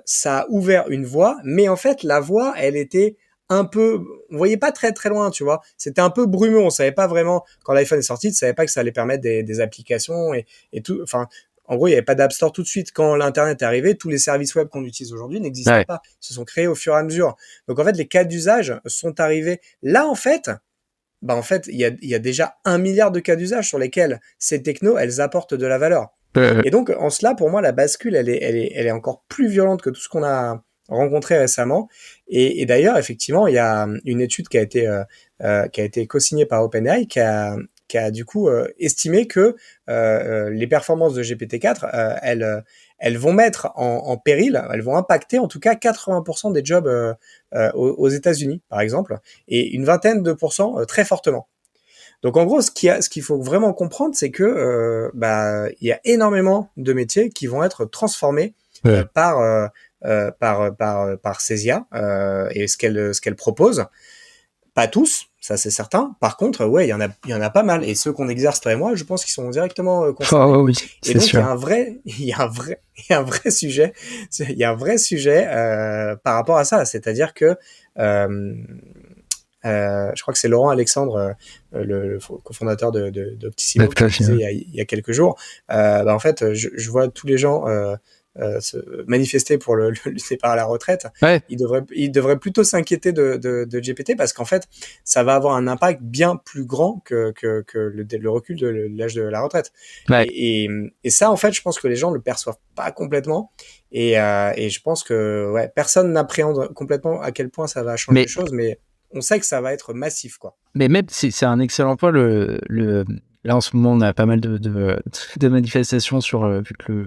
ça a ouvert une voie, mais en fait, la voie, elle était un peu, on voyait pas très très loin, tu vois. C'était un peu brumeux, on savait pas vraiment, quand l'iPhone est sorti, tu savais pas que ça allait permettre des applications et tout, enfin, en gros, il y avait pas d'App Store tout de suite. Quand l'Internet est arrivé, tous les services web qu'on utilise aujourd'hui n'existaient pas. Ils se sont créés au fur et à mesure. Donc, en fait, les cas d'usage sont arrivés. Là, en fait, il y a déjà 1 milliard de cas d'usage sur lesquels ces technos, elles apportent de la valeur. Et donc, en cela, pour moi, la bascule, elle est encore plus violente que tout ce qu'on a rencontré récemment. Et d'ailleurs, effectivement, il y a une étude qui a été co-signée par OpenAI qui a du coup estimé que les performances de GPT-4, elles vont mettre en péril, elles vont impacter en tout cas 80% des jobs aux États-Unis, par exemple, et une vingtaine de pourcents très fortement. Donc en gros, ce qu'il faut vraiment comprendre, c'est que il y a énormément de métiers qui vont être transformés par ces IA et ce qu'elle propose. Pas tous, ça c'est certain. Par contre, ouais, il y en a pas mal. Et ceux qu'on exerce toi et moi, je pense qu'ils sont directement concernés. Oh oui, Et c'est donc sûr. il y a un vrai sujet, il y a un vrai sujet par rapport à ça. C'est-à-dire que je crois que c'est Laurent Alexandre, le cofondateur d'Optissimo, qui disait il y a quelques jours. En fait, je vois tous les gens se manifester pour le départ à la retraite. Ouais. Il devrait plutôt s'inquiéter de GPT parce qu'en fait, ça va avoir un impact bien plus grand que le recul de l'âge de la retraite. Ouais. Et ça, en fait, je pense que les gens le perçoivent pas complètement. Et je pense que ouais, personne n'appréhende complètement à quel point ça va changer les choses, mais on sait que ça va être massif, quoi. Mais même, c'est un excellent point. Là, en ce moment, on a pas mal de manifestations vu que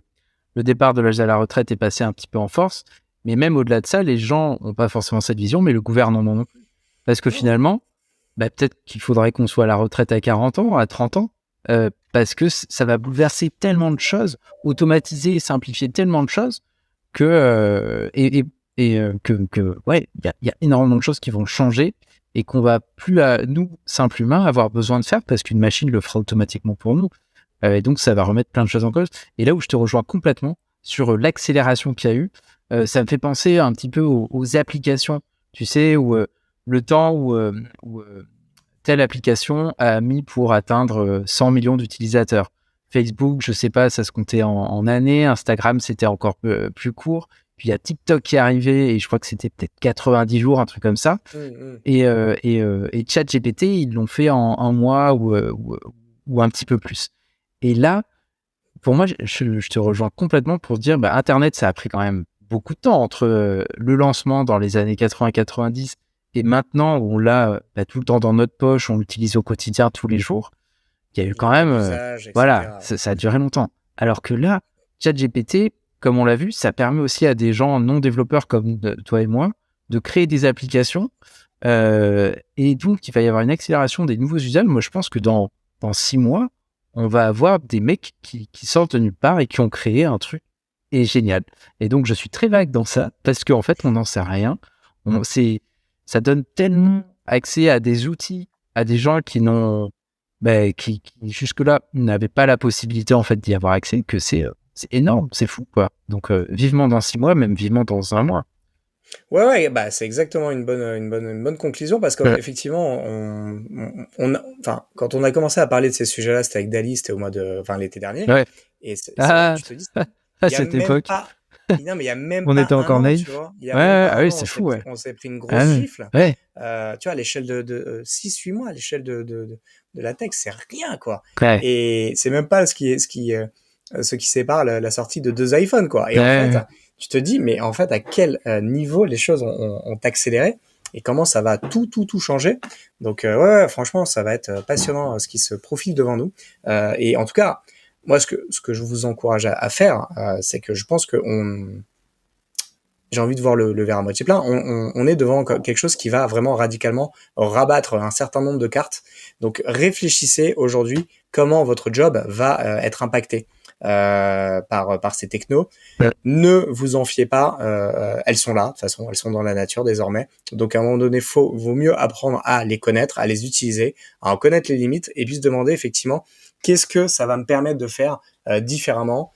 le départ de l'âge à la retraite est passé un petit peu en force. Mais même au-delà de ça, les gens n'ont pas forcément cette vision, mais le gouvernement non plus. Parce que finalement, peut-être qu'il faudrait qu'on soit à la retraite à 40 ans, à 30 ans, parce que ça va bouleverser tellement de choses, automatiser et simplifier tellement de choses que ouais, il y a énormément de choses qui vont changer et qu'on va plus, nous, simples humains, avoir besoin de faire parce qu'une machine le fera automatiquement pour nous. Et donc, ça va remettre plein de choses en cause. Et là où je te rejoins complètement sur l'accélération qu'il y a eu, ça me fait penser un petit peu aux applications, tu sais, où le temps où telle application a mis pour atteindre 100 millions d'utilisateurs. Facebook, je sais pas, ça se comptait en années. Instagram, c'était encore plus court. Puis il y a TikTok qui est arrivé et je crois que c'était peut-être 90 jours, un truc comme ça. Et ChatGPT, ils l'ont fait en un mois ou un petit peu plus. Et là, pour moi, je te rejoins complètement pour dire, Internet, ça a pris quand même beaucoup de temps entre le lancement dans les années 80-90 et maintenant où on l'a tout le temps dans notre poche, on l'utilise au quotidien tous les jours. Il y a eu quand même, voilà, ça a duré longtemps. Alors que là, ChatGPT, comme on l'a vu, ça permet aussi à des gens non développeurs comme toi et moi de créer des applications. Et donc, il va y avoir une accélération des nouveaux usages. Moi, je pense que dans 6 mois, on va avoir des mecs qui sortent de nulle part et qui ont créé un truc et génial. Et donc, je suis très vague dans ça parce qu'en fait, on n'en sait rien. Ça donne tellement accès à des outils, à des gens qui n'ont, qui jusque-là n'avaient pas la possibilité en fait d'y avoir accès, que c'est énorme, c'est fou quoi. Donc, vivement dans 6 mois, même vivement dans 1 mois. Ouais, c'est exactement une bonne conclusion parce qu'effectivement, quand on a commencé à parler de ces sujets-là, c'était avec Dali, c'était l'été dernier. Ouais. Et tu te dis, à cette époque. Non, mais il y a même on pas était encore naïf. tu vois. C'est fou, ouais. On s'est pris une grosse gifle. Ouais. Tu vois, à l'échelle de 6-8 mois, à l'échelle de la tech, c'est rien, quoi. Ouais. Et c'est même pas ce qui sépare la sortie de 2 iPhones, quoi. Et en fait, tu te dis, mais en fait, à quel niveau les choses ont accéléré et comment ça va tout changer. Donc, franchement, ça va être passionnant ce qui se profile devant nous. Et en tout cas, moi, ce que je vous encourage à faire, c'est que je pense que j'ai envie de voir le verre à moitié plein. On est devant quelque chose qui va vraiment radicalement rabattre un certain nombre de cartes. Donc, réfléchissez aujourd'hui comment votre job va être impacté par ces technos. Ouais. Ne vous en fiez pas, elles sont là, de toute façon, elles sont dans la nature désormais. Donc à un moment donné, vaut mieux apprendre à les connaître, à les utiliser, à en connaître les limites, et puis se demander effectivement qu'est-ce que ça va me permettre de faire différemment,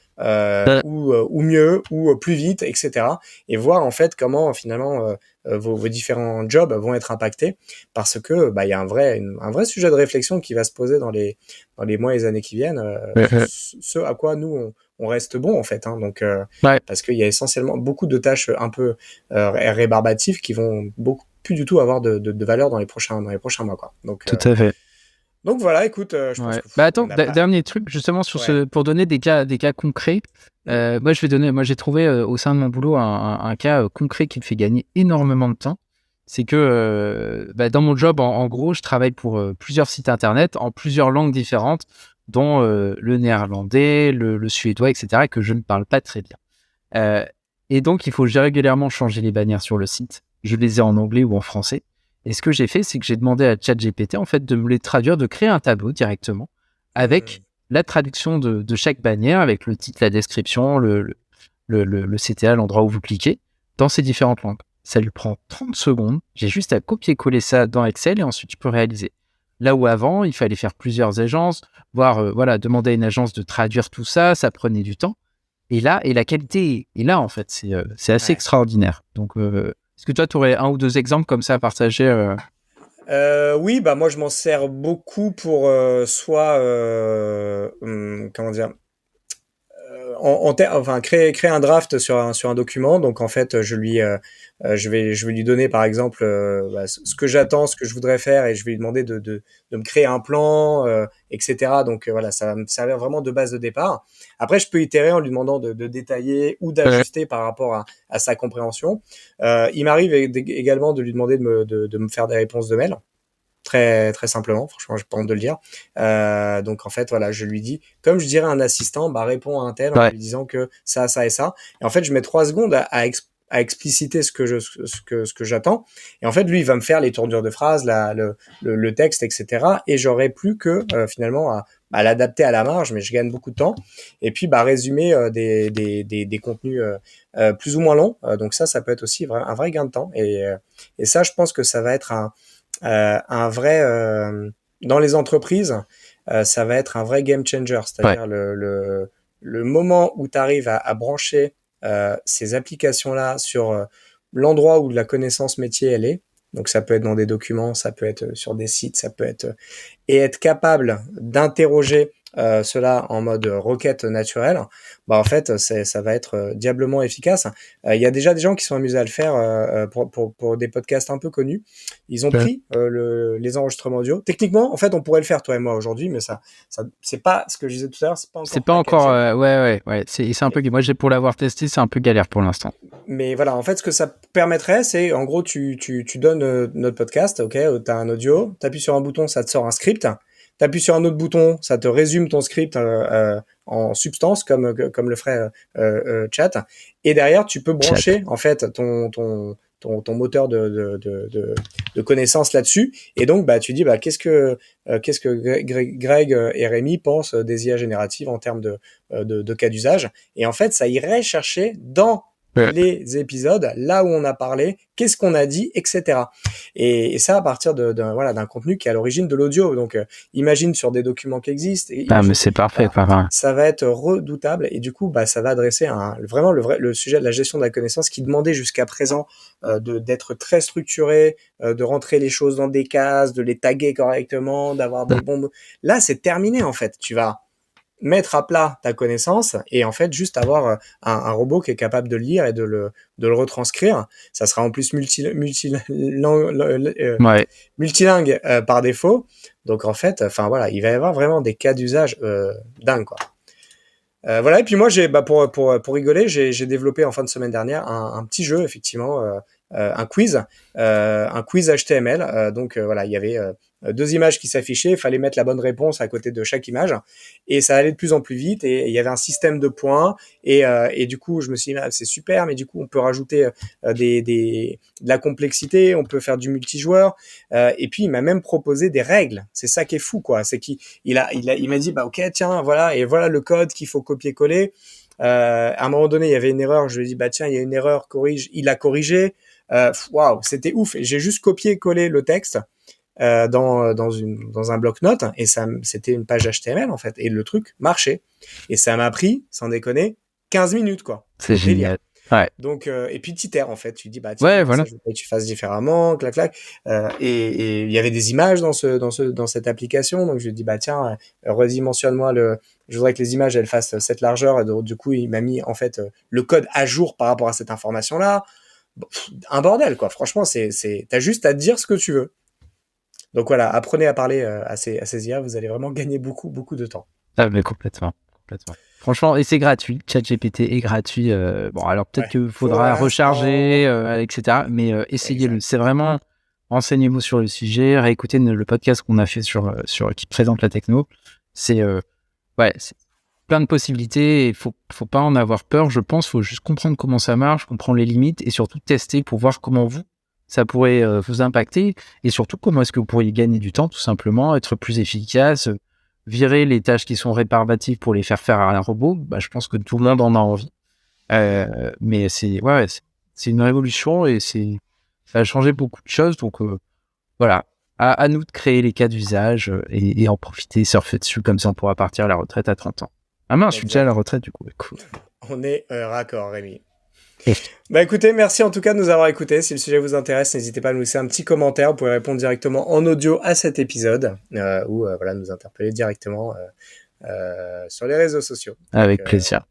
ou mieux, ou plus vite, etc. Et voir en fait comment finalement vos différents jobs vont être impactés, parce que il y a un vrai sujet de réflexion qui va se poser dans les mois et les années qui viennent, ce à quoi nous on reste bon en fait, hein. Donc parce qu'il y a essentiellement beaucoup de tâches un peu rébarbatives qui vont beaucoup plus du tout avoir de valeur dans les prochains mois, quoi. Donc tout à fait. Donc voilà, écoute, je pense Ouais. que Bah attends, on n'a pas. dernier truc, justement sur Ouais. pour donner des cas concrets. Moi j'ai trouvé au sein de mon boulot un cas concret qui me fait gagner énormément de temps. C'est que dans mon job, en gros, je travaille pour plusieurs sites internet en plusieurs langues différentes, dont le néerlandais, le suédois, etc., que je ne parle pas très bien. Euh, et donc, il faut régulièrement changer les bannières sur le site. Je les ai en anglais ou en français. Et ce que j'ai fait, c'est que j'ai demandé à ChatGPT en fait de me les traduire, de créer un tableau directement avec Hmm. la traduction de chaque bannière, avec le titre, la description, le CTA, l'endroit où vous cliquez, dans ces différentes langues. Ça lui prend 30 secondes. J'ai juste à copier-coller ça dans Excel et ensuite tu peux réaliser. Là où avant, il fallait faire plusieurs agences, voire demander à une agence de traduire tout ça, ça prenait du temps. Et là, la qualité est là, en fait. C'est assez Ouais. extraordinaire. Donc, est-ce que toi, tu aurais un ou deux exemples comme ça à partager Oui, bah moi je m'en sers beaucoup pour soit comment dire, enfin créer un draft sur un document. Donc en fait, je vais lui donner par exemple ce que j'attends, ce que je voudrais faire, et je vais lui demander de me créer un plan, etc. Donc voilà, ça va me servir vraiment de base de départ. Après, je peux itérer en lui demandant de détailler ou Ouais. d'ajuster par rapport à sa compréhension. Il m'arrive également de lui demander de me faire des réponses de mail. Très, très simplement, franchement, j'ai pas honte de le dire. Donc en fait, voilà, je lui dis, comme je dirais à un assistant, bah réponds à un tel en Ouais. lui disant que ça et ça. Et en fait, je mets 3 secondes à expliciter ce que j'attends. Et en fait, lui, il va me faire les tournures de phrases, le texte, etc. Et j'aurai plus que finalement à l'adapter à la marge, mais je gagne beaucoup de temps. Et puis, bah résumer des contenus plus ou moins longs. Donc ça peut être aussi un vrai gain de temps. Et ça, je pense que ça va être un vrai dans les entreprises, ça va être un vrai game changer, Ouais. c'est-à-dire le moment où tu arrives à brancher ces applications-là sur l'endroit où la connaissance métier elle est. Donc ça peut être dans des documents, ça peut être sur des sites, ça peut être et être capable d'interroger cela en mode requête naturelle, bah en fait ça va être diablement efficace. Il y a déjà des gens qui sont amusés à le faire pour des podcasts un peu connus. Ils ont Ouais. pris les enregistrements audio. Techniquement, en fait, on pourrait le faire toi et moi aujourd'hui, mais ça c'est pas ce que je disais tout à l'heure, c'est pas C'est encore pas encore. packagé. Ouais. C'est un peu. Moi, pour l'avoir testé, c'est un peu galère pour l'instant. Mais voilà, en fait, ce que ça permettrait, c'est, en gros, tu donnes notre podcast, ok, t'as un audio, t'appuies sur un bouton, ça te sort un script, t'appuies sur un autre bouton, ça te résume ton script en substance, comme le ferait Chat, et derrière, tu peux Chat. brancher, en fait, ton moteur de connaissances là-dessus, et donc, bah, tu dis, bah, qu'est-ce que Greg et Rémi pensent des IA génératives en termes de cas d'usage, et en fait, ça irait chercher dans Ouais. les épisodes, là où on a parlé, qu'est-ce qu'on a dit, etc. Et ça à partir d'un contenu qui est à l'origine de l'audio. Donc imagine sur des documents qui existent, et Ah, mais imagine, c'est parfait. voilà, Enfin, ça va être redoutable et du coup bah ça va adresser vraiment le sujet de la gestion de la connaissance qui demandait jusqu'à présent d'être très structuré, de rentrer les choses dans des cases, de les taguer correctement, d'avoir des bons mots. Là c'est terminé en fait. Tu vas mettre à plat ta connaissance et en fait juste avoir un robot qui est capable de lire et de le retranscrire. Ça sera en plus ouais. multilingue par défaut. Donc en fait, enfin voilà, il va y avoir vraiment des cas d'usage dingues quoi. Voilà, et puis moi, pour rigoler, j'ai développé en fin de semaine dernière un petit jeu, effectivement, un quiz HTML. Donc voilà, il y avait 2 images qui s'affichaient, il fallait mettre la bonne réponse à côté de chaque image, et ça allait de plus en plus vite, et il y avait un système de points, et du coup, je me suis dit, ah, c'est super, mais du coup, on peut rajouter de la complexité, on peut faire du multijoueur, et puis il m'a même proposé des règles. C'est ça qui est fou, quoi. C'est il m'a dit, bah ok, tiens, voilà, et voilà le code qu'il faut copier-coller. À un moment donné, il y avait une erreur. Je lui ai dit, bah tiens, il y a une erreur, corrige. Il a corrigé. Waouh, c'était ouf. Et j'ai juste copié-collé le texte dans un bloc-notes, et c'était une page HTML en fait. Et le truc marchait. Et ça m'a pris, sans déconner, 15 minutes, quoi. C'est Délire. génial. Ouais. Donc, et puis t'itères en fait, tu dis bah tiens, Ouais, ça voilà. je voudrais que tu fasses différemment, clac clac. Et il y avait des images dans cette application, donc je lui ai dit bah tiens, redimensionne-moi je voudrais que les images elles fassent cette largeur. Et donc, du coup, il m'a mis en fait le code à jour par rapport à cette information là. Bon, un bordel quoi. Franchement, t'as juste à dire ce que tu veux. Donc voilà, apprenez à parler à ces IA, vous allez vraiment gagner beaucoup de temps. Ah, mais complètement. Franchement, et c'est gratuit. ChatGPT est gratuit. Bon, alors peut-être qu'il faudra recharger, etc. Mais essayez-le. C'est vraiment, renseignez-vous sur le sujet, réécoutez le podcast qu'on a fait sur qui présente la techno. C'est plein de possibilités. Il faut pas en avoir peur. Je pense, faut juste comprendre comment ça marche, comprendre les limites et surtout tester pour voir comment ça pourrait vous impacter et surtout comment est-ce que vous pourriez gagner du temps, tout simplement, être plus efficace. Virer les tâches qui sont réparbatives pour les faire à un robot, je pense que tout le monde en a envie. Mais c'est une révolution et ça a changé beaucoup de choses. Donc voilà, à nous de créer les cas d'usage et en profiter, surfer dessus, comme ça on pourra partir à la retraite à 30 ans. Ah mince, je suis déjà à la retraite du coup. Cool. On est raccord, Rémi. Écoutez, merci en tout cas de nous avoir écoutés. Si le sujet vous intéresse, n'hésitez pas à nous laisser un petit commentaire. Vous pouvez répondre directement en audio à cet épisode ou nous interpeller directement sur les réseaux sociaux. Avec plaisir.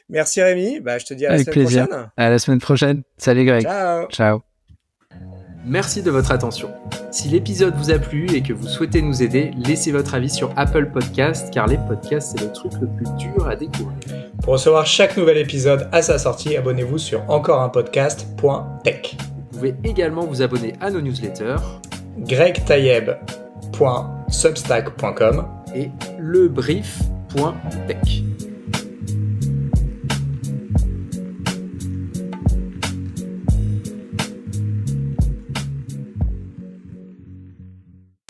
Merci Rémi. Je te dis à la semaine prochaine. À la semaine prochaine. Salut Greg. Ciao. Merci de votre attention. Si l'épisode vous a plu et que vous souhaitez nous aider, laissez votre avis sur Apple Podcast, car les podcasts, c'est le truc le plus dur à découvrir. Pour recevoir chaque nouvel épisode à sa sortie, abonnez-vous sur encoreunpodcast.tech. Vous pouvez également vous abonner à nos newsletters gregtayeb.substack.com et lebrief.tech.